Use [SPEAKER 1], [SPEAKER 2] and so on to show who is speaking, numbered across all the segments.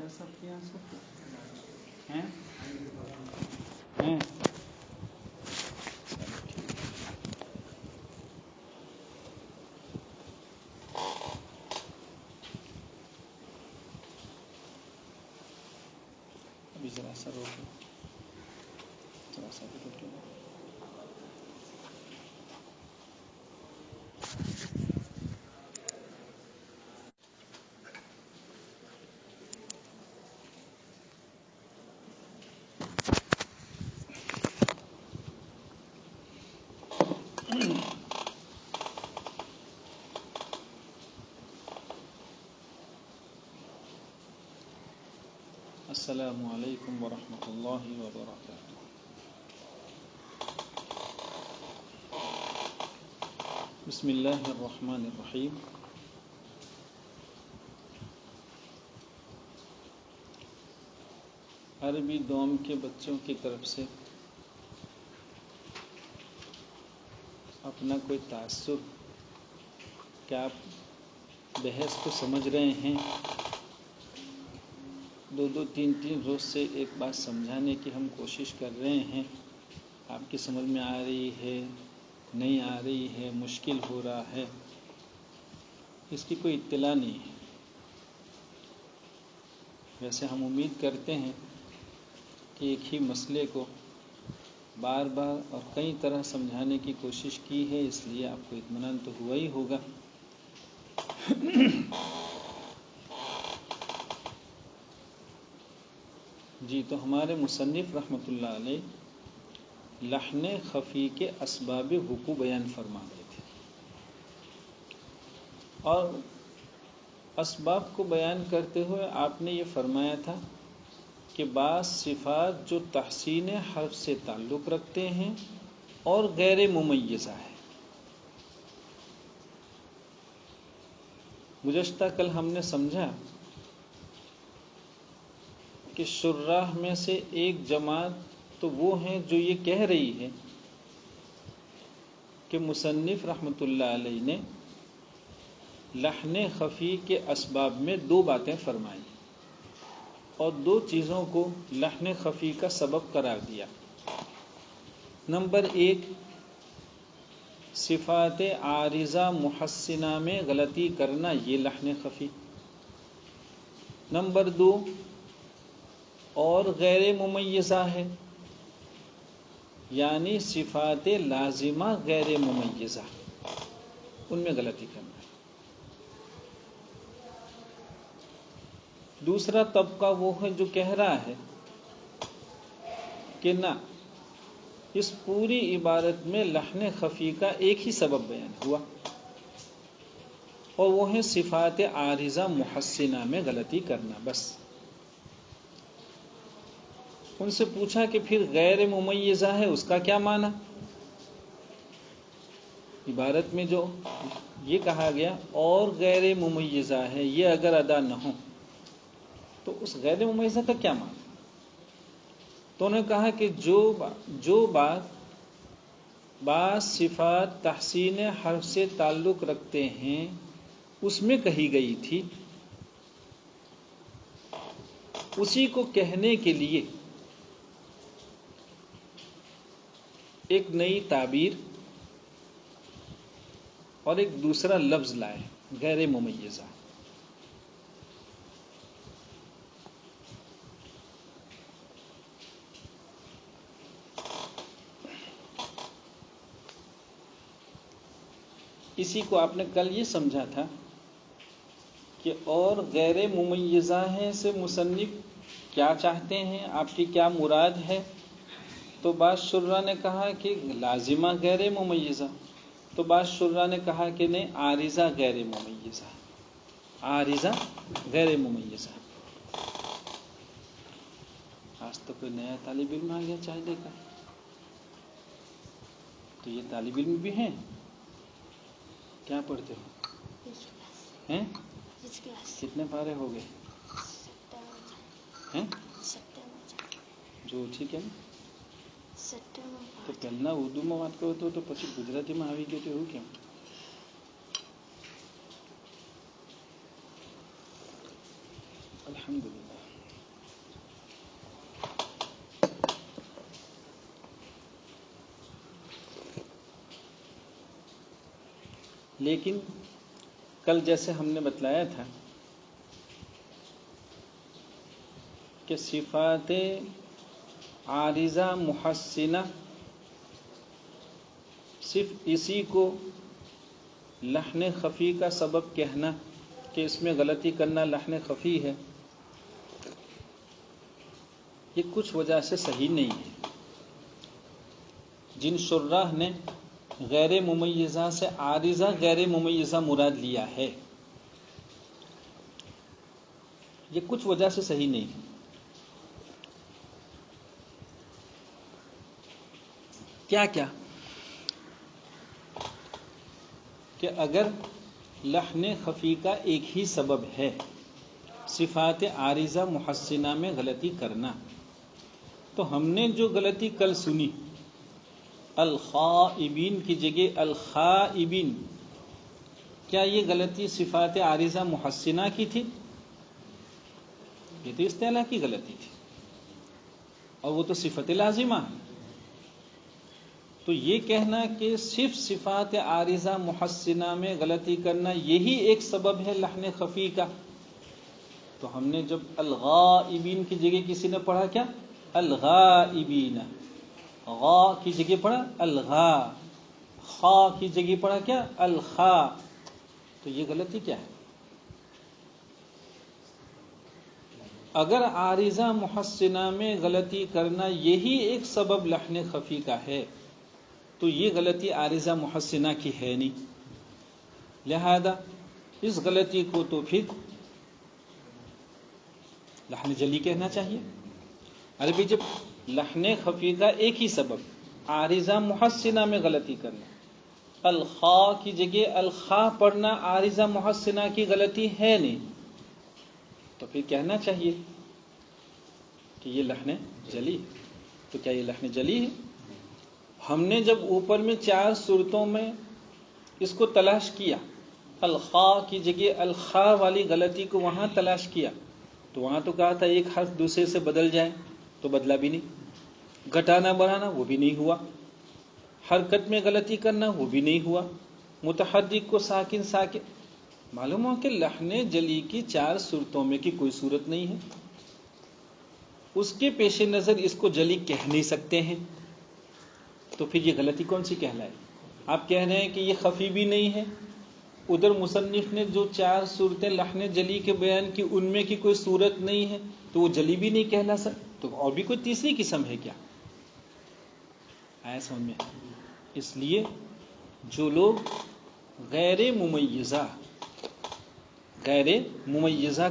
[SPEAKER 1] سب کے یہاں سب ہیں ہیں ابھی ذرا سا روکو، ذرا سا بھی روک لو۔ السلام علیکم ورحمۃ اللہ وبرکاتہ۔ بسم اللہ الرحمن الرحیم۔ عربی دوم کے بچوں کی طرف سے اپنا کوئی تعصب، کیا آپ بحث کو سمجھ رہے ہیں؟ دو تین روز سے ایک بات سمجھانے کی ہم کوشش کر رہے ہیں، آپ کی سمجھ میں آ رہی ہے، نہیں آ رہی ہے، مشکل ہو رہا ہے، اس کی کوئی اطلاع نہیں ہے۔ ویسے ہم امید کرتے ہیں کہ ایک ہی مسئلے کو بار بار اور کئی طرح سمجھانے کی کوشش کی ہے، اس لیے آپ کو اطمینان تو ہوا ہی ہوگا۔ جی، تو ہمارے مصنف رحمۃ اللہ علیہ لحن خفی کے اسباب وقوع بیان فرما رہے تھے، اور اسباب کو بیان کرتے ہوئے آپ نے یہ فرمایا تھا کہ بعض صفات جو تحسین حرف سے تعلق رکھتے ہیں اور غیر ممیزہ ہے۔ گزشتہ کل ہم نے سمجھا کہ شراح میں سے ایک جماعت تو وہ ہیں جو یہ کہہ رہی ہے کہ مصنف رحمۃ اللہ علیہ نے لحن خفی کے اسباب میں دو باتیں فرمائی اور دو چیزوں کو لحن خفی کا سبب قرار دیا۔ نمبر ایک، صفات عارضہ محسنہ میں غلطی کرنا، یہ لحن خفی۔ نمبر دو، اور غیر ممیزہ ہے، یعنی صفات لازمہ غیر ممیزہ، ان میں غلطی کرنا ہے۔ دوسرا طبقہ وہ ہے جو کہہ رہا ہے کہ نہ، اس پوری عبارت میں لحن خفی کا ایک ہی سبب بیان ہوا، اور وہ ہے صفات عارضہ محسنہ میں غلطی کرنا، بس۔ ان سے پوچھا کہ پھر غیر ممیزہ ہے، اس کا کیا معنی؟ عبارت میں جو یہ کہا گیا اور غیر ممیزہ ہے، یہ اگر ادا نہ ہو تو اس غیر ممیزہ کا کیا معنی؟ تو انہوں نے کہا کہ جو بات بعض صفات تحسین حرف سے تعلق رکھتے ہیں اس میں کہی گئی تھی، اسی کو کہنے کے لیے ایک نئی تعبیر اور ایک دوسرا لفظ لائے، غیر ممیزہ۔ اسی کو آپ نے کل یہ سمجھا تھا کہ اور غیر ممیزہ ہیں سے مصنف کیا چاہتے ہیں، آپ کی کیا مراد ہے؟ تو بعض شراح نے کہا کہ لازمہ غیر ممیزہ، تو بعض شراح نے کہا کہ نہیں، عارضہ غیر ممیزہ، عارضہ غیر ممیزہ۔ آج تو کوئی نیا طالب علم آ گیا چائے لے کر، تو یہ طالب علم بھی ہیں؟ کیا پڑھتے ہو؟ ہیں؟ کتنے پارے ہو گئے ہیں؟ جو ٹھیک ہے نا، તો પહેલા ઉર્દુમાં વાત કરો તો પછી ગુજરાતીમાં આવી ગયો તો એવું કેમ? الحمدللہ۔ لیکن کل جیسے ہم نے بتلایا تھا کہ صفات عارضہ محسنہ صرف اسی کو لحن خفی کا سبب کہنا کہ اس میں غلطی کرنا لحن خفی ہے، یہ کچھ وجہ سے صحیح نہیں ہے۔ جن شراح نے غیر ممیزہ سے عارضہ غیر ممیزہ مراد لیا ہے، یہ کچھ وجہ سے صحیح نہیں ہے۔ کیا کیا کہ اگر لحن خفی کا ایک ہی سبب ہے صفات عارضہ محسنہ میں غلطی کرنا، تو ہم نے جو غلطی کل سنی الخائبین کی جگہ الخائبین، کیا یہ غلطی صفات عارضہ محسنہ کی تھی؟ یہ تو استعلاء کی غلطی تھی، اور وہ تو صفت لازمہ ہے۔ تو یہ کہنا کہ صرف صفات عارضہ محسنہ میں غلطی کرنا یہی ایک سبب ہے لحن خفی کا، تو ہم نے جب الغائبین کی جگہ کسی نے پڑھا کیا الغائبین، غا کی جگہ پڑھا الغا، خا کی جگہ پڑھا کیا الخا، تو یہ غلطی کیا ہے؟ اگر عارضہ محسنہ میں غلطی کرنا یہی ایک سبب لحن خفی کا ہے تو یہ غلطی عارضہ محسنہ کی ہے نہیں، لہذا اس غلطی کو تو پھر لحن جلی کہنا چاہیے۔ ارے بھی جب لحن خفی کا ایک ہی سبب عارضہ محسنہ میں غلطی کرنا، الخا کی جگہ الخا پڑھنا عارضہ محسنہ کی غلطی ہے نہیں، تو پھر کہنا چاہیے کہ یہ لحن جلی۔ تو کیا یہ لحن جلی ہے؟ ہم نے جب اوپر میں 4 صورتوں میں اس کو تلاش کیا، الخا کی جگہ الخا والی غلطی کو وہاں تلاش کیا، تو وہاں تو کہا تھا ایک حرف دوسرے سے بدل جائے، تو بدلا بھی نہیں، گھٹانا بڑھانا وہ بھی نہیں ہوا، حرکت میں غلطی کرنا وہ بھی نہیں ہوا، متحرک کو ساکن ساکن، معلوم ہو کہ لحن جلی کی 4 صورتوں میں کی کوئی صورت نہیں ہے، اس کے پیش نظر اس کو جلی کہہ نہیں سکتے ہیں، تو پھر یہ غلطی کون سی کہلائے؟ آپ کہہ رہے ہیں کہ یہ خفی بھی نہیں ہے، ادھر مصنف نے جو 4 صورتیں لحن جلی کے بیان کی ان میں کی کوئی صورت نہیں ہے، تو وہ جلی بھی نہیں کہلا سکتا، تو اور بھی کوئی تیسری قسم ہے کیا؟ آیا سمجھ میں؟ اس لیے جو لوگ غیر ممیزہ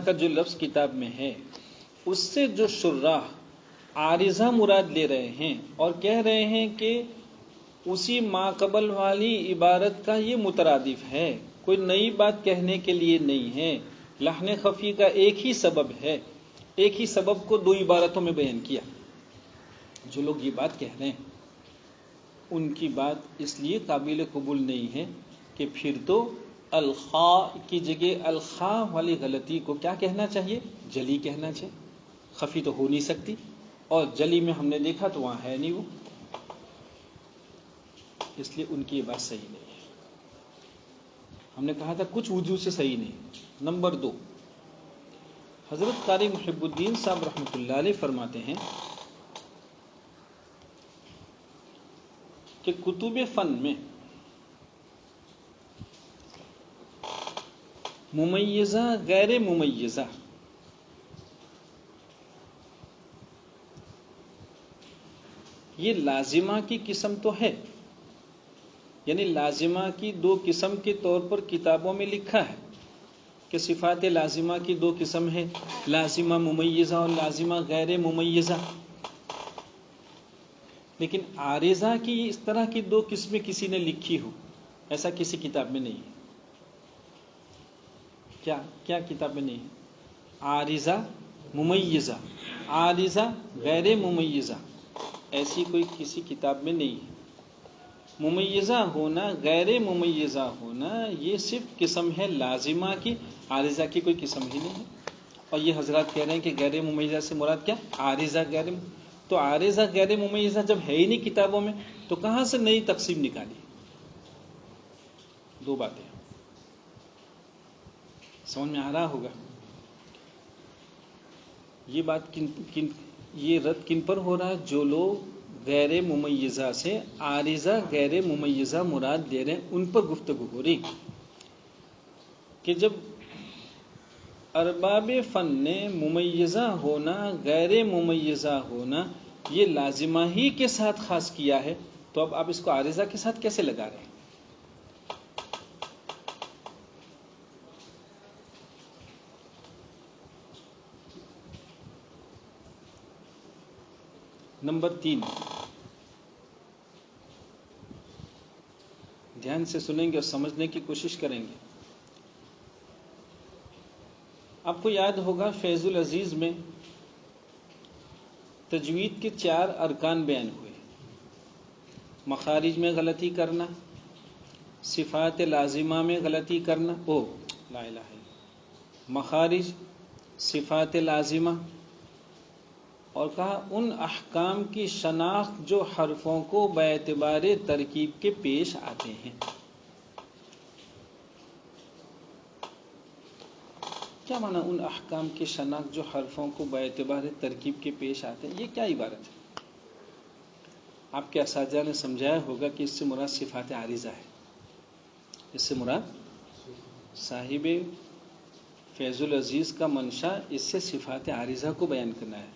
[SPEAKER 1] کا جو لفظ کتاب میں ہے اس سے جو شراح عارضہ مراد لے رہے ہیں اور کہہ رہے ہیں کہ اسی ماقبل والی عبارت کا یہ مترادف ہے، کوئی نئی بات کہنے کے لیے نہیں ہے، لحن خفی کا ایک ہی سبب ہے، ایک ہی سبب کو 2 عبارتوں میں بیان کیا، جو لوگ یہ بات کہہ رہے ہیں ان کی بات اس لیے قابل قبول نہیں ہے کہ پھر تو الخا کی جگہ الخا والی غلطی کو کیا کہنا چاہیے؟ جلی کہنا چاہیے، خفی تو ہو نہیں سکتی، اور جلی میں ہم نے دیکھا تو وہاں ہے نہیں وہ، اس لیے ان کی یہ بات صحیح نہیں ہے۔ ہم نے کہا تھا کچھ وجوہ سے صحیح نہیں۔ نمبر 2، حضرت قاری محب الدین صاحب رحمۃ اللہ علیہ فرماتے ہیں کہ کتب فن میں ممیزہ غیر ممیزہ یہ لازمہ کی قسم تو ہے، یعنی لازمہ کی 2 قسم کے طور پر کتابوں میں لکھا ہے کہ صفات لازمہ کی 2 قسم ہے، لازمہ ممیزہ اور لازمہ غیر ممیزہ، لیکن عارضہ کی اس طرح کی 2 قسمیں کسی نے لکھی ہو ایسا کسی کتاب میں نہیں ہے۔ کیا کتاب میں نہیں ہے؟ عارضہ ممیزہ، عارضہ غیر ممیزہ، ایسی کوئی کسی کتاب میں نہیں ہے۔ ممیزہ ہونا غیر ممیزہ ہونا یہ صرف قسم ہے لازمہ کی، عارضہ کی کوئی قسم ہی نہیں ہے، اور یہ حضرات کہہ رہے ہیں کہ غیر ممیزہ سے مراد کیا؟ عارضہ غیر، تو عارضہ غیر ممیزہ جب ہے ہی نہیں کتابوں میں تو کہاں سے نئی تقسیم نکالی؟ 2 باتیں۔ سمجھ میں آ رہا ہوگا؟ یہ بات یہ رد کن پر ہو رہا ہے؟ جو لوگ غیر ممیزہ سے عارضہ غیر ممیزہ مراد دے رہے ہیں ان پر گفتگو ہو رہی کہ جب ارباب فن نے ممیزہ ہونا غیر ممیزہ ہونا یہ لازمہ ہی کے ساتھ خاص کیا ہے، تو اب آپ اس کو عارضہ کے ساتھ کیسے لگا رہے ہیں؟ نمبر 3، دھیان سے سنیں گے اور سمجھنے کی کوشش کریں گے۔ آپ کو یاد ہوگا فیض العزیز میں تجوید کے 4 ارکان بیان ہوئے: مخارج میں غلطی کرنا، صفات لازمہ میں غلطی کرنا، لا الہ الا، مخارج، صفات لازمہ، اور کہا ان احکام کی شناخت جو حرفوں کو باعتبار ترکیب کے پیش آتے ہیں۔ کیا معنی ان احکام کی شناخت جو حرفوں کو باعتبار ترکیب کے پیش آتے ہیں؟ یہ کیا عبارت ہے؟ آپ کے اساتذہ نے سمجھایا ہوگا کہ اس سے مراد صفات عارضہ ہے، اس سے مراد صاحب فیض العزیز کا منشا اس سے صفات عارضہ کو بیان کرنا ہے۔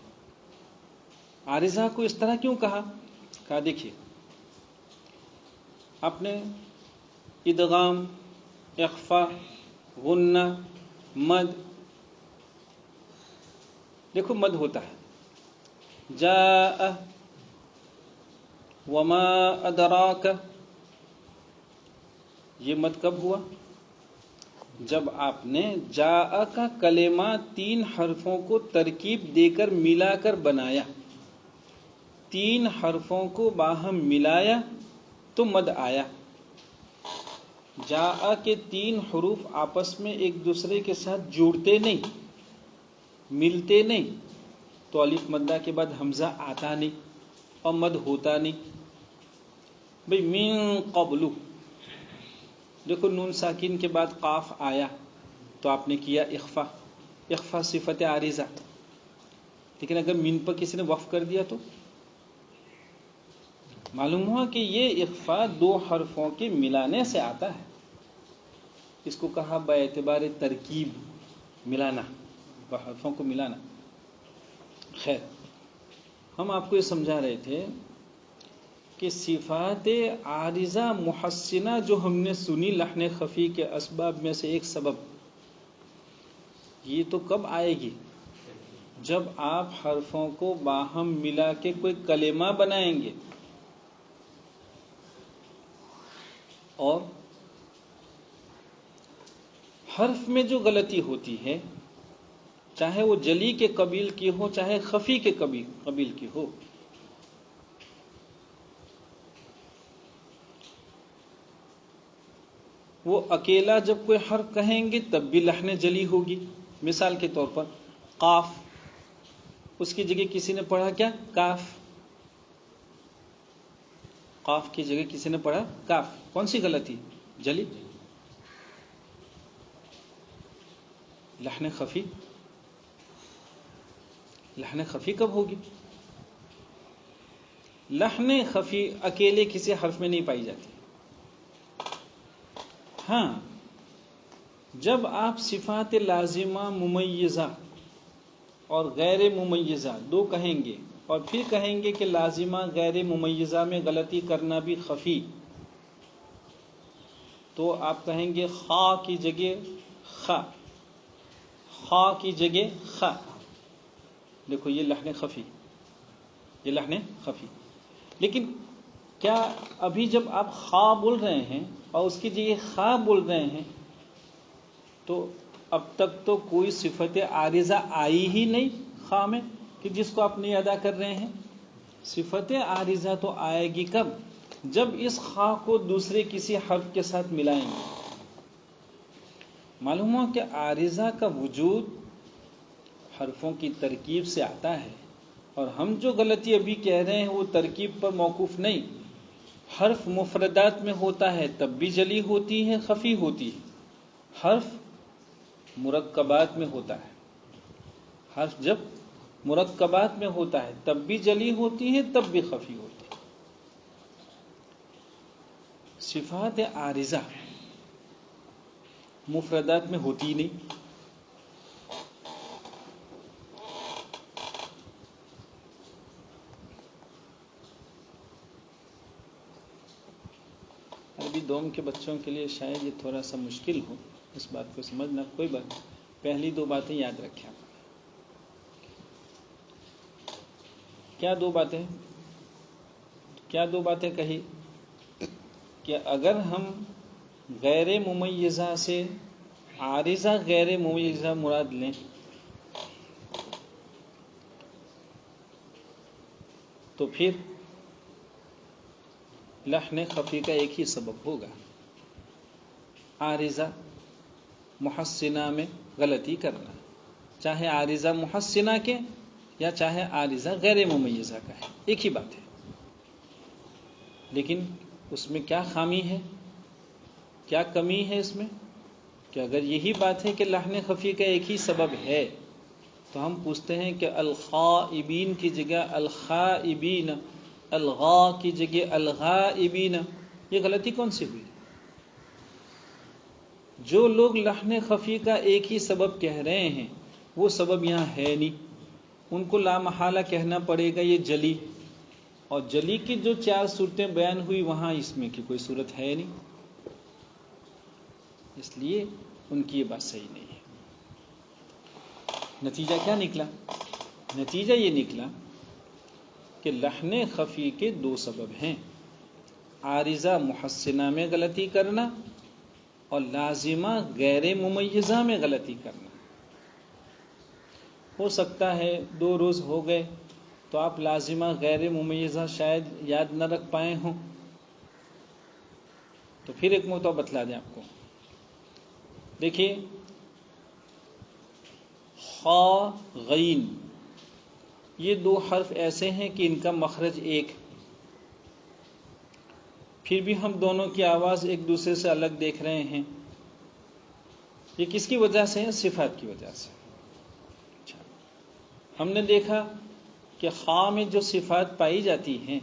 [SPEAKER 1] عارضہ کو اس طرح کیوں کہا؟ کہا دیکھیے، آپ نے ادغام، اخفا، غنہ، مد، دیکھو مد ہوتا ہے جاء، وما ادراک، یہ مد کب ہوا؟ جب آپ نے جاء کا کلمہ 3 حرفوں کو ترکیب دے کر ملا کر بنایا، 3 حرفوں کو باہم ملایا تو مد آیا۔ جاء کے 3 حروف آپس میں ایک دوسرے کے ساتھ جڑتے نہیں، ملتے نہیں، تو الف مدہ کے بعد حمزہ آتا نہیں اور مد ہوتا نہیں۔ بھئی من قبل، دیکھو نون ساکن کے بعد قاف آیا تو آپ نے کیا اخفا، اخفا صفت عارضہ، لیکن اگر من پر کسی نے وقف کر دیا تو معلوم ہوا کہ یہ اخفا 2 حرفوں کے ملانے سے آتا ہے، اس کو کہا باعتبار ترکیب ملانا، حرفوں کو ملانا۔ خیر، ہم آپ کو یہ سمجھا رہے تھے کہ صفات عارضہ محسنہ جو ہم نے سنی لحن خفی کے اسباب میں سے ایک سبب، یہ تو کب آئے گی؟ جب آپ حرفوں کو باہم ملا کے کوئی کلمہ بنائیں گے، اور حرف میں جو غلطی ہوتی ہے چاہے وہ جلی کے قبیل کی ہو چاہے خفی کے قبیل کی ہو، وہ اکیلا جب کوئی حرف کہیں گے تب بھی لحن جلی ہوگی۔ مثال کے طور پر قاف، اس کی جگہ کسی نے پڑھا کیا؟ کاف، قاف کی جگہ کسی نے پڑھا کاف، کون سی غلطی؟ جلی، لحن خفی۔ لحن خفی کب ہوگی؟ لحن خفی اکیلے کسی حرف میں نہیں پائی جاتی۔ ہاں، جب آپ صفات لازمہ ممیزہ اور غیر ممیزہ 2 کہیں گے اور پھر کہیں گے کہ لازمہ غیر ممیزہ میں غلطی کرنا بھی خفی، تو آپ کہیں گے خا کی جگہ خا، خا کی جگہ خا، دیکھو یہ لحن خفی، یہ لحن خفی۔ لیکن کیا ابھی جب آپ خا بول رہے ہیں اور اس کی جگہ خا بول رہے ہیں تو اب تک تو کوئی صفت عارضہ آئی ہی نہیں خا میں کہ جس کو آپ نہیں ادا کر رہے ہیں؟ صفت عارضہ تو آئے گی کب؟ جب اس خا کو دوسرے کسی حرف کے ساتھ ملائیں گے۔ معلوم ہو کہ عارضہ کا وجود حرفوں کی ترکیب سے آتا ہے، اور ہم جو غلطی ابھی کہہ رہے ہیں وہ ترکیب پر موقوف نہیں، حرف مفردات میں ہوتا ہے تب بھی جلی ہوتی ہے خفی ہوتی ہے، حرف مرکبات میں ہوتا ہے، حرف جب مرکبات میں ہوتا ہے تب بھی جلی ہوتی ہے، تب بھی خفی ہوتی ہے۔ صفات عارضہ مفردات میں ہوتی نہیں، عربی دوم کے بچوں کے لیے شاید یہ تھوڑا سا مشکل ہو اس بات کو سمجھنا، کوئی بات نہیں، پہلی دو باتیں یاد رکھیں۔ کیا دو باتیں کہی کہ اگر ہم غیر ممیزہ سے عارضہ غیر ممیزہ مراد لیں تو پھر لحن خفی کا ایک ہی سبب ہوگا، عارضہ محسنہ میں غلطی کرنا، چاہے عارضہ محسنہ کے یا چاہے عارضہ غیر ممیزہ کا ہے، ایک ہی بات ہے۔ لیکن اس میں کیا خامی ہے، کیا کمی ہے اس میں، کہ اگر یہی بات ہے کہ لحن خفی کا ایک ہی سبب ہے تو ہم پوچھتے ہیں کہ الخائبین کی جگہ الخائبین، الغا کی جگہ الغائبین، یہ غلطی کون سی ہوئی؟ جو لوگ لحن خفی کا ایک ہی سبب کہہ رہے ہیں وہ سبب یہاں ہے نہیں، ان کو لا محالہ کہنا پڑے گا یہ جلی، اور جلی کی جو 4 صورتیں بیان ہوئی وہاں اس میں کی کوئی صورت ہے نہیں، اس لیے ان کی یہ بات صحیح نہیں ہے۔ نتیجہ کیا نکلا؟ نتیجہ یہ نکلا کہ لحن خفی کے 2 سبب ہیں، عارضہ محسنہ میں غلطی کرنا اور لازمہ غیر ممیزہ میں غلطی کرنا۔ ہو سکتا ہے 2 روز ہو گئے تو آپ لازمہ غیر ممیزہ شاید یاد نہ رکھ پائے ہوں، تو پھر ایک مرتبہ بتلا دیں آپ کو۔ دیکھیے خا غین، یہ 2 حرف ایسے ہیں کہ ان کا مخرج ایک، پھر بھی ہم دونوں کی آواز ایک دوسرے سے الگ دیکھ رہے ہیں، یہ کس کی وجہ سے ہے؟ صفات کی وجہ سے۔ ہم نے دیکھا کہ خا میں جو صفات پائی جاتی ہیں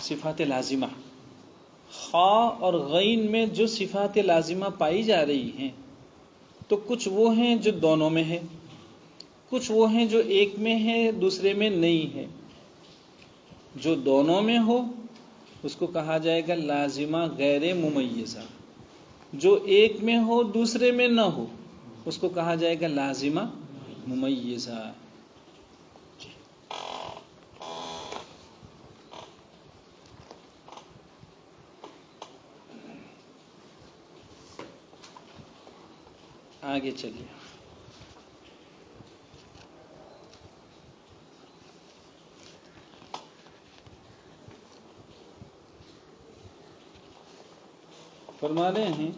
[SPEAKER 1] صفات لازمہ، خا اور غین میں جو صفات لازمہ پائی جا رہی ہیں تو کچھ وہ ہیں جو دونوں میں ہے، کچھ وہ ہیں جو ایک میں ہے دوسرے میں نہیں ہے۔ جو دونوں میں ہو اس کو کہا جائے گا لازمہ غیر ممیزہ، جو ایک میں ہو دوسرے میں نہ ہو اس کو کہا جائے گا لازمہ ممیزہ۔ آگے چلیے، فرما رہے ہیں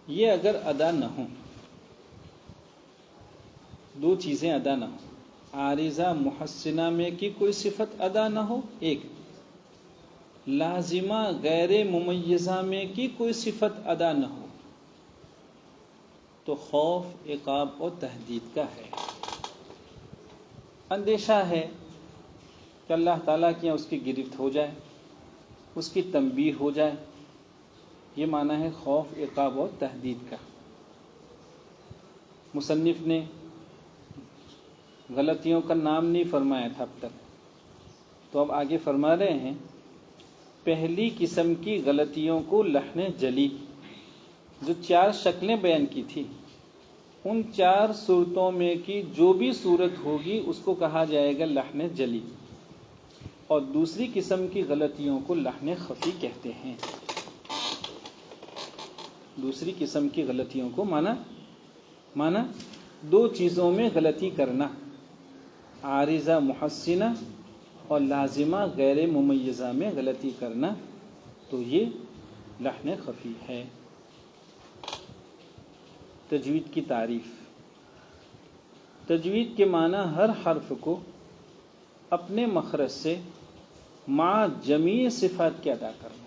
[SPEAKER 1] یہ اگر ادا نہ ہو، 2 چیزیں ادا نہ ہو، عارضہ محسنہ میں کی کوئی صفت ادا نہ ہو ایک، لازمہ غیر ممیزہ میں کی کوئی صفت ادا نہ ہو، تو خوف عقاب اور تہدید کا ہے، اندیشہ ہے کہ اللہ تعالیٰ کی اس کی گرفت ہو جائے، اس کی تنبیہ ہو جائے، یہ معنی ہے خوف عقاب اور تہدید کا۔ مصنف نے غلطیوں کا نام نہیں فرمایا تھا اب تک، تو اب آگے فرما رہے ہیں پہلی قسم کی غلطیوں کو لحن جلی، جو 4 شکلیں بیان کی تھی ان 4 صورتوں میں کی جو بھی صورت ہوگی اس کو کہا جائے گا لحن جلی، اور دوسری قسم کی غلطیوں کو لحن خفی کہتے ہیں۔ دوسری قسم کی غلطیوں کو مانا 2 چیزوں میں غلطی کرنا، عارضہ محسنہ اور لازمہ غیر ممیزہ میں غلطی کرنا، تو یہ لحن خفی ہے۔ تجوید کی تعریف، تجوید کے معنی ہر حرف کو اپنے مخرج سے مع جمیع صفات کے ادا کرنا۔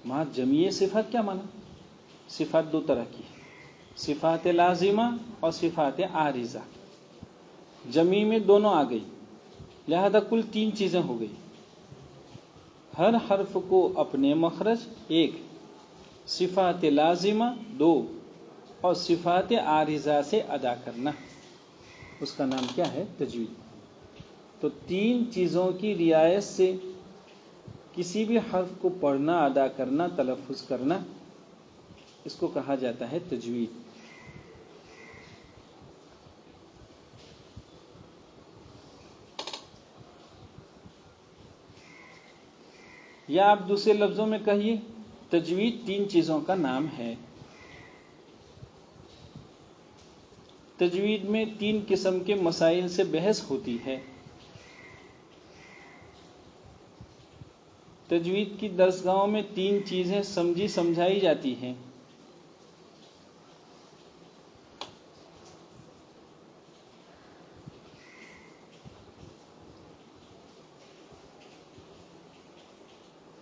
[SPEAKER 1] وہاں جمعی صفات کیا مانا؟ صفات دو طرح کی ہے، صفات لازمہ اور صفات عارضہ. جمعی میں دونوں آ گئی، لہذا کل 3 چیزیں ہو گئی. ہر حرف کو اپنے مخرج 1، صفات لازمہ 2، اور صفات عارضہ سے ادا کرنا، اس کا نام کیا ہے؟ تجوید. تو 3 چیزوں کی رعایت سے کسی بھی حرف کو پڑھنا، ادا کرنا، تلفظ کرنا، اس کو کہا جاتا ہے تجوید. یا آپ دوسرے لفظوں میں کہیے، تجوید 3 چیزوں کا نام ہے. تجوید میں 3 قسم کے مسائل سے بحث ہوتی ہے. تجوید کی درسگاہوں میں 3 چیزیں سمجھی سمجھائی جاتی ہیں.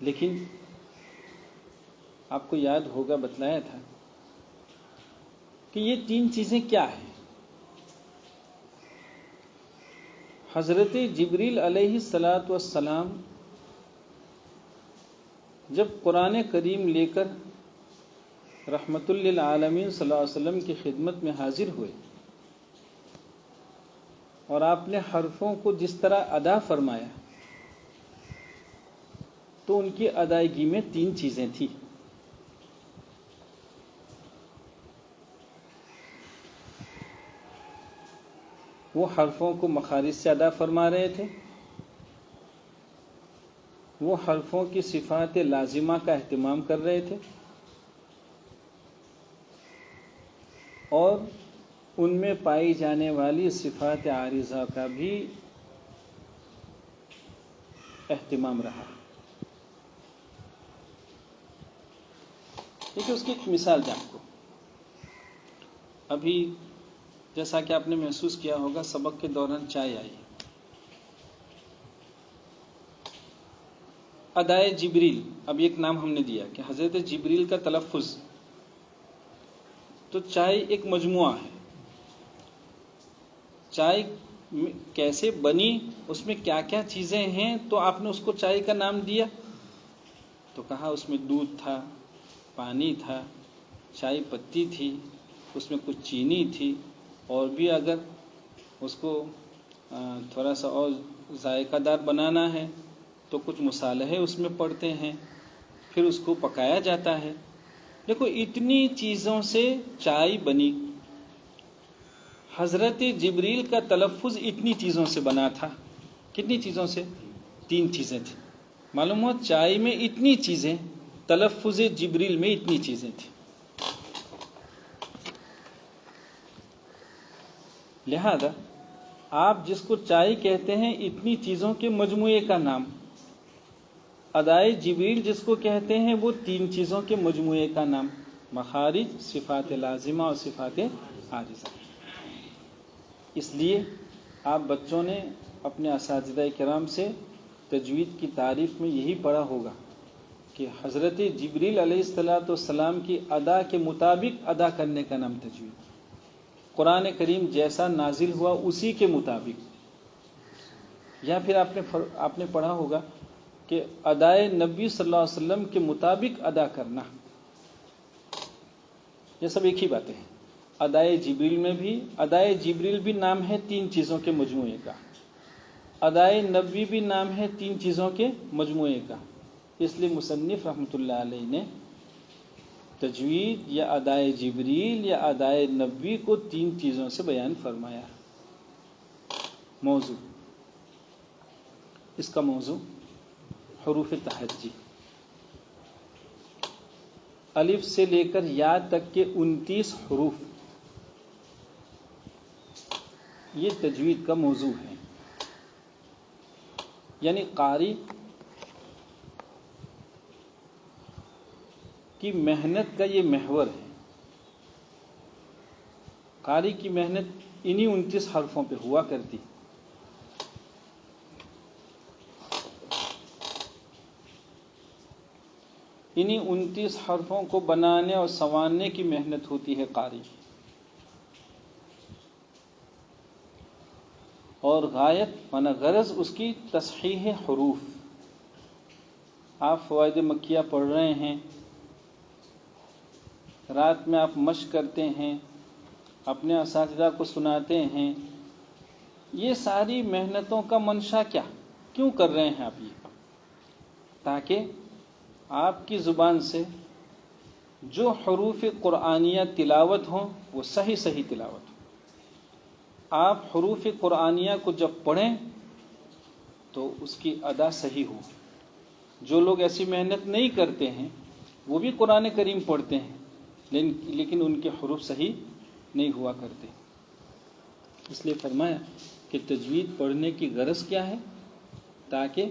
[SPEAKER 1] لیکن آپ کو یاد ہوگا بتلایا تھا کہ یہ 3 چیزیں کیا ہیں. حضرت جبریل علیہ الصلاۃ والسلام جب قرآن کریم لے کر رحمت للعالمین صلی اللہ علیہ وسلم کی خدمت میں حاضر ہوئے اور آپ نے حرفوں کو جس طرح ادا فرمایا تو ان کی ادائیگی میں 3 چیزیں تھیں. وہ حرفوں کو مخارج سے ادا فرما رہے تھے، وہ حرفوں کی صفات لازمہ کا اہتمام کر رہے تھے، اور ان میں پائی جانے والی صفات عارضہ کا بھی اہتمام رہا. دیکھیے اس کی ایک مثال دیں آپ کو. ابھی جیسا کہ آپ نے محسوس کیا ہوگا سبق کے دوران چائے آئی. ادائے جبریل، اب ایک نام ہم نے دیا کہ حضرت جبریل کا تلفظ. تو چائے ایک مجموعہ ہے. چائے کیسے بنی، اس میں کیا کیا چیزیں ہیں، تو آپ نے اس کو چائے کا نام دیا. تو کہا اس میں دودھ تھا، پانی تھا، چائے پتی تھی، اس میں کچھ چینی تھی، اور بھی اگر اس کو تھوڑا سا اور ذائقہ دار بنانا ہے تو کچھ مصالحے اس میں پڑتے ہیں، پھر اس کو پکایا جاتا ہے. دیکھو اتنی چیزوں سے چائے بنی. حضرت جبریل کا تلفظ اتنی چیزوں سے بنا تھا. کتنی چیزوں سے؟ 3 چیزیں تھیں. معلوم ہو چائے میں اتنی چیزیں، تلفظ جبریل میں اتنی چیزیں تھیں. لہذا آپ جس کو چائے کہتے ہیں اتنی چیزوں کے مجموعے کا نام، ادائے جبریل جس کو کہتے ہیں وہ 3 چیزوں کے مجموعے کا نام، مخارج، صفات لازمہ اور صفات عارضہ. اس لیے آپ بچوں نے اپنے اساتذہ کرام سے تجوید کی تعریف میں یہی پڑھا ہوگا کہ حضرت جبریل علیہ الصلاۃ والسلام کی ادا کے مطابق ادا کرنے کا نام تجوید. قرآن کریم جیسا نازل ہوا اسی کے مطابق. یا پھر آپ نے پڑھا ہوگا کہ ادائے نبی صلی اللہ علیہ وسلم کے مطابق ادا کرنا. یہ سب ایک ہی باتیں ہیں. ادائے جبریل میں بھی، ادائے جبریل بھی نام ہے 3 چیزوں کے مجموعے کا، ادائے نبی بھی نام ہے 3 چیزوں کے مجموعے کا. اس لیے مصنف رحمۃ اللہ علیہ نے تجوید یا ادائے جبریل یا ادائے نبوی کو 3 چیزوں سے بیان فرمایا. موضوع، اس کا موضوع حروف تہجی، الف سے لے کر یا تک کے 29 حروف، یہ تجوید کا موضوع ہے. یعنی قاری کی محنت کا یہ محور ہے. قاری کی محنت انہی 29 حرفوں پہ ہوا کرتی. انہی 29 حرفوں کو بنانے اور سنوارنے کی محنت ہوتی ہے قاری کی، اور غایت مانا غرض اس کی تصحیح حروف۔ آپ فوائد مکیہ پڑھ رہے ہیں، رات میں آپ مشق کرتے ہیں، اپنے اساتذہ کو سناتے ہیں، یہ ساری محنتوں کا منشا کیا، کیوں کر رہے ہیں آپ یہ؟ تاکہ آپ کی زبان سے جو حروف قرآنیہ تلاوت ہوں وہ صحیح صحیح تلاوت ہو۔ آپ حروف قرآنیہ کو جب پڑھیں تو اس کی ادا صحیح ہو۔ جو لوگ ایسی محنت نہیں کرتے ہیں وہ بھی قرآن کریم پڑھتے ہیں لیکن ان کے حروف صحیح نہیں ہوا کرتے۔ اس لیے فرمایا کہ تجوید پڑھنے کی غرض کیا ہے؟ تاکہ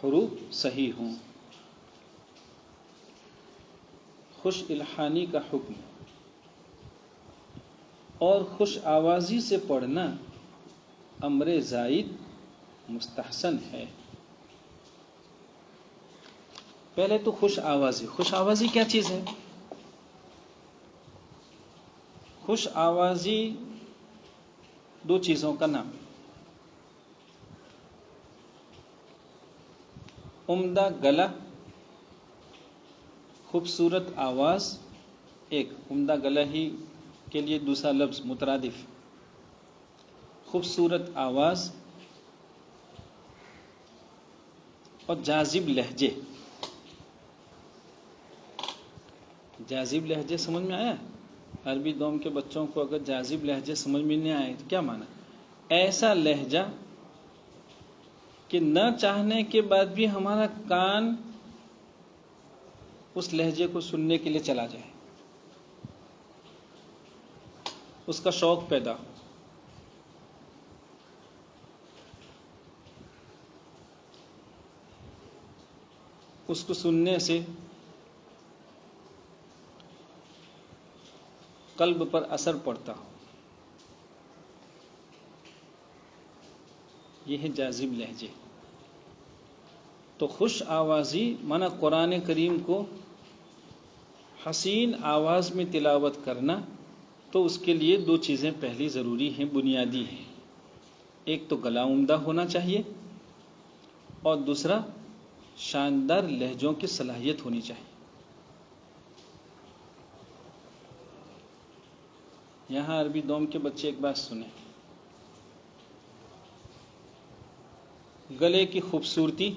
[SPEAKER 1] حروف صحیح ہوں۔ خوش الحانی کا حکم، اور خوش آوازی سے پڑھنا امر زائد مستحسن ہے۔ پہلے تو خوش آوازی، خوش آوازی کیا چیز ہے؟ خوش آوازی دو چیزوں کا نام، عمدہ گلا، خوبصورت آواز، ایک عمدہ گلا ہی کے لیے دوسرا لفظ مترادف، خوبصورت آواز اور جاذب لہجے۔ جاذب لہجے سمجھ میں آیا؟ عربی دوم کے بچوں کو اگر جاذب لہجے سمجھ میں نہیں آئے تو کیا مانا؟ ایسا لہجہ کہ نہ چاہنے کے بعد بھی ہمارا کان اس لہجے کو سننے کے لیے چلا جائے، اس کا شوق پیدا ہو۔ اس کو سننے سے قلب پر اثر پڑتا ہو، یہ ہے جاذب لہجے۔ تو خوش آوازی مانا قرآن کریم کو حسین آواز میں تلاوت کرنا، تو اس کے لیے دو چیزیں پہلی ضروری ہیں، بنیادی ہیں۔ ایک تو گلا عمدہ ہونا چاہیے، اور دوسرا شاندار لہجوں کی صلاحیت ہونی چاہیے۔ یہاں عربی دوم کے بچے ایک بات سنیں، گلے کی خوبصورتی،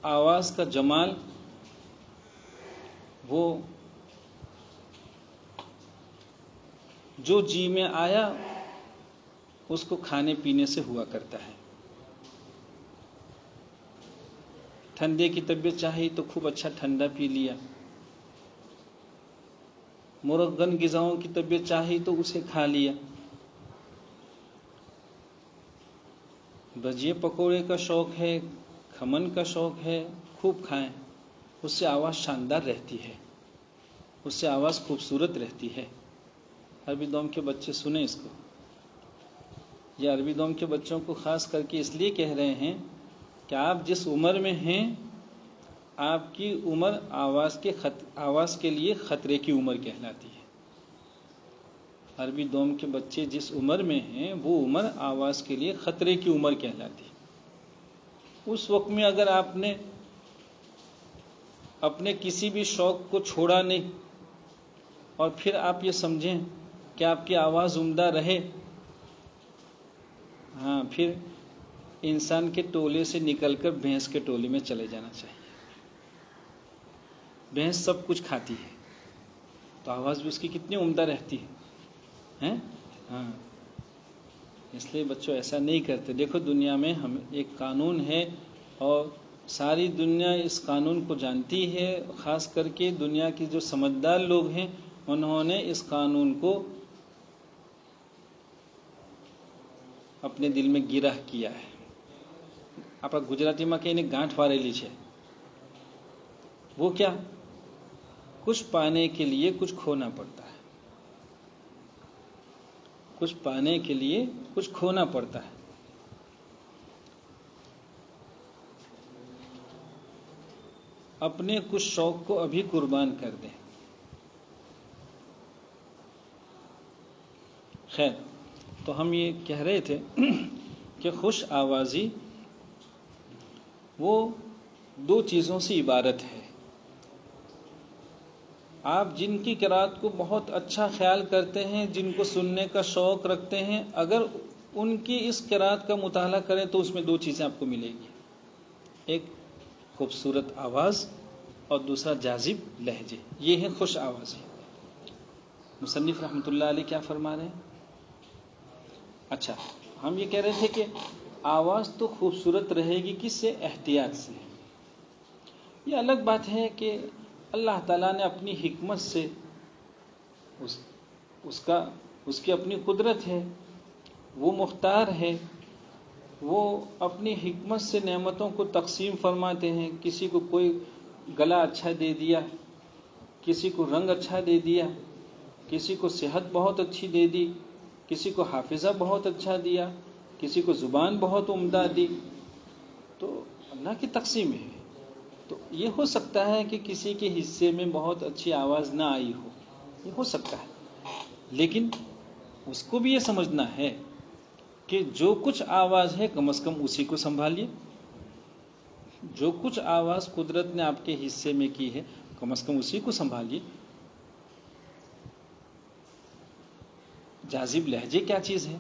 [SPEAKER 1] آواز کا جمال، وہ جو جی میں آیا اس کو کھانے پینے سے ہوا کرتا ہے۔ ٹھنڈے کی طبیعت چاہی تو خوب اچھا ٹھنڈا پی لیا، مرغن غذاؤں کی طبیعت چاہی تو اسے کھا لیا، بجیے پکوڑے کا شوق ہے، کھمن کا شوق ہے، خوب کھائیں، اس سے آواز شاندار رہتی ہے، اس سے آواز خوبصورت رہتی ہے۔ عربی دوم کے بچے سنیں اس کو، یہ عربی دوم کے بچوں کو خاص کر کے اس لیے کہہ رہے ہیں کہ آپ جس عمر میں ہیں، آپ کی عمر آواز کے لیے خطرے کی عمر کہلاتی ہے۔ عربی دوم کے بچے جس عمر میں ہیں وہ عمر آواز کے لیے خطرے کی عمر کہلاتی ہے۔ اس وقت میں اگر آپ نے اپنے کسی بھی شوق کو چھوڑا نہیں اور پھر آپ یہ سمجھیں کہ آپ کی آواز عمدہ رہے، ہاں پھر انسان کے ٹولے سے نکل کر بھینس کے ٹولے میں چلے جانا چاہیے۔ بھینس سب کچھ کھاتی ہے تو آواز بھی اس کی کتنی عمدہ رہتی ہے، ہاں۔ اس لیے بچوں ایسا نہیں کرتے۔ دیکھو دنیا میں ہم ایک قانون ہے اور ساری دنیا اس قانون کو جانتی ہے، خاص کر کے دنیا کی جو سمجھدار لوگ ہیں انہوں نے اس قانون کو اپنے دل میں گرہ کیا ہے۔ آپ گجراتی میں کہیں گانٹھ واریلی છે، وہ کیا؟ کچھ پانے کے لیے کچھ کھونا پڑتا ہے، کچھ پانے کے لیے کچھ کھونا پڑتا ہے۔ اپنے کچھ شوق کو ابھی قربان کر دیں. خیر، تو ہم یہ کہہ رہے تھے کہ خوش آوازی وہ دو چیزوں سے عبارت ہے. آپ جن کی قرات کو بہت اچھا خیال کرتے ہیں، جن کو سننے کا شوق رکھتے ہیں، اگر ان کی اس قرات کا مطالعہ کریں تو اس میں دو چیزیں آپ کو ملے گی. ایک خوبصورت آواز اور دوسرا جاذب لہجے. یہ ہے خوش آوازی. مصنف رحمۃ اللہ علیہ کیا فرما رہے ہیں؟ اچھا، ہم یہ کہہ رہے تھے کہ آواز تو خوبصورت رہے گی، کس سے؟ احتیاط سے. یہ الگ بات ہے کہ اللہ تعالیٰ نے اپنی حکمت سے اس کی اپنی قدرت ہے، وہ مختار ہے، وہ اپنی حکمت سے نعمتوں کو تقسیم فرماتے ہیں. کسی کو کوئی گلا اچھا دے دیا، کسی کو رنگ اچھا دے دیا، کسی کو صحت بہت اچھی دے دی، کسی کو حافظہ بہت اچھا دیا، کسی کو زبان بہت عمدہ دی. تو اللہ کی تقسیم ہے. تو یہ ہو سکتا ہے کہ کسی کے حصے میں بہت اچھی آواز نہ آئی ہو، یہ ہو سکتا ہے، لیکن اس کو بھی یہ سمجھنا ہے کہ جو کچھ آواز ہے کم از کم اسی کو سنبھالیے. جو کچھ آواز قدرت نے آپ کے حصے میں کی ہے کم از کم اسی کو سنبھالیے. جاذب لہجے کیا چیز ہے؟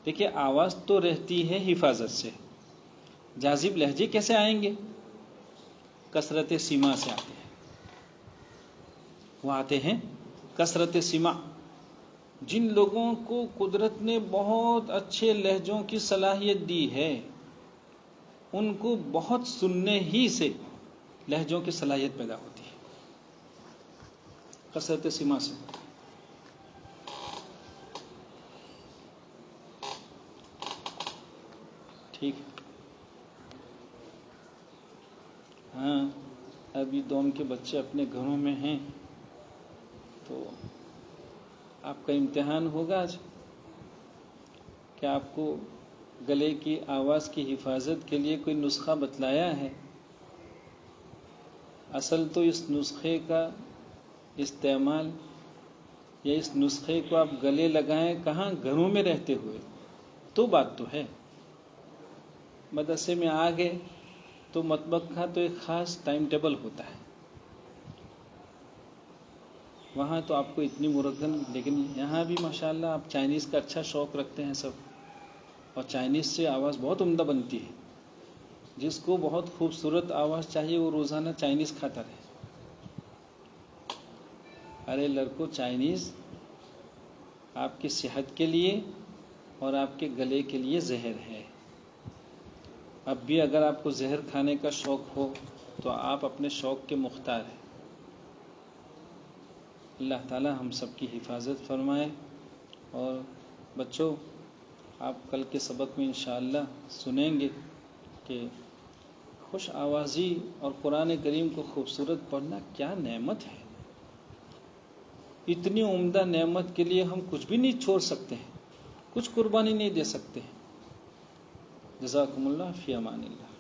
[SPEAKER 1] دیکھیے، آواز تو رہتی ہے حفاظت سے. جاذب لہجے کیسے آئیں گے؟ کثرت سماع سے آتے ہیں. وہ آتے ہیں کثرت سماع. جن لوگوں کو قدرت نے بہت اچھے لہجوں کی صلاحیت دی ہے، ان کو بہت سننے ہی سے لہجوں کی صلاحیت پیدا ہوتی ہے. کثرت سماع سے. ٹھیک ہے. ہاں، ابھی دوم کے بچے اپنے گھروں میں ہیں، تو آپ کا امتحان ہوگا آج. کیا آپ کو گلے کی آواز کی حفاظت کے لیے کوئی نسخہ بتلایا ہے؟ اصل تو اس نسخے کا استعمال یا اس نسخے کو آپ گلے لگائیں کہاں؟ گھروں میں رہتے ہوئے. تو بات تو ہے. مدرسے میں آ گئے تو مطبخ کا تو ایک خاص ٹائم ٹیبل ہوتا ہے، وہاں تو آپ کو اتنی مرغن. لیکن یہاں بھی ماشاءاللہ آپ چائنیز کا اچھا شوق رکھتے ہیں سب، اور چائنیز سے آواز بہت عمدہ بنتی ہے. جس کو بہت خوبصورت آواز چاہیے وہ روزانہ چائنیز کھاتا رہے. ارے لڑکوں، چائنیز آپ کی صحت کے لیے اور آپ کے گلے کے لیے زہر ہے. اب بھی اگر آپ کو زہر کھانے کا شوق ہو تو آپ اپنے شوق کے مختار ہیں. اللہ تعالی ہم سب کی حفاظت فرمائے. اور بچوں، آپ کل کے سبق میں انشاءاللہ سنیں گے کہ خوش آوازی اور قرآن کریم کو خوبصورت پڑھنا کیا نعمت ہے. اتنی عمدہ نعمت کے لیے ہم کچھ بھی نہیں چھوڑ سکتے ہیں، کچھ قربانی نہیں دے سکتے ہیں. جزاکم اللہ، فی امان اللہ.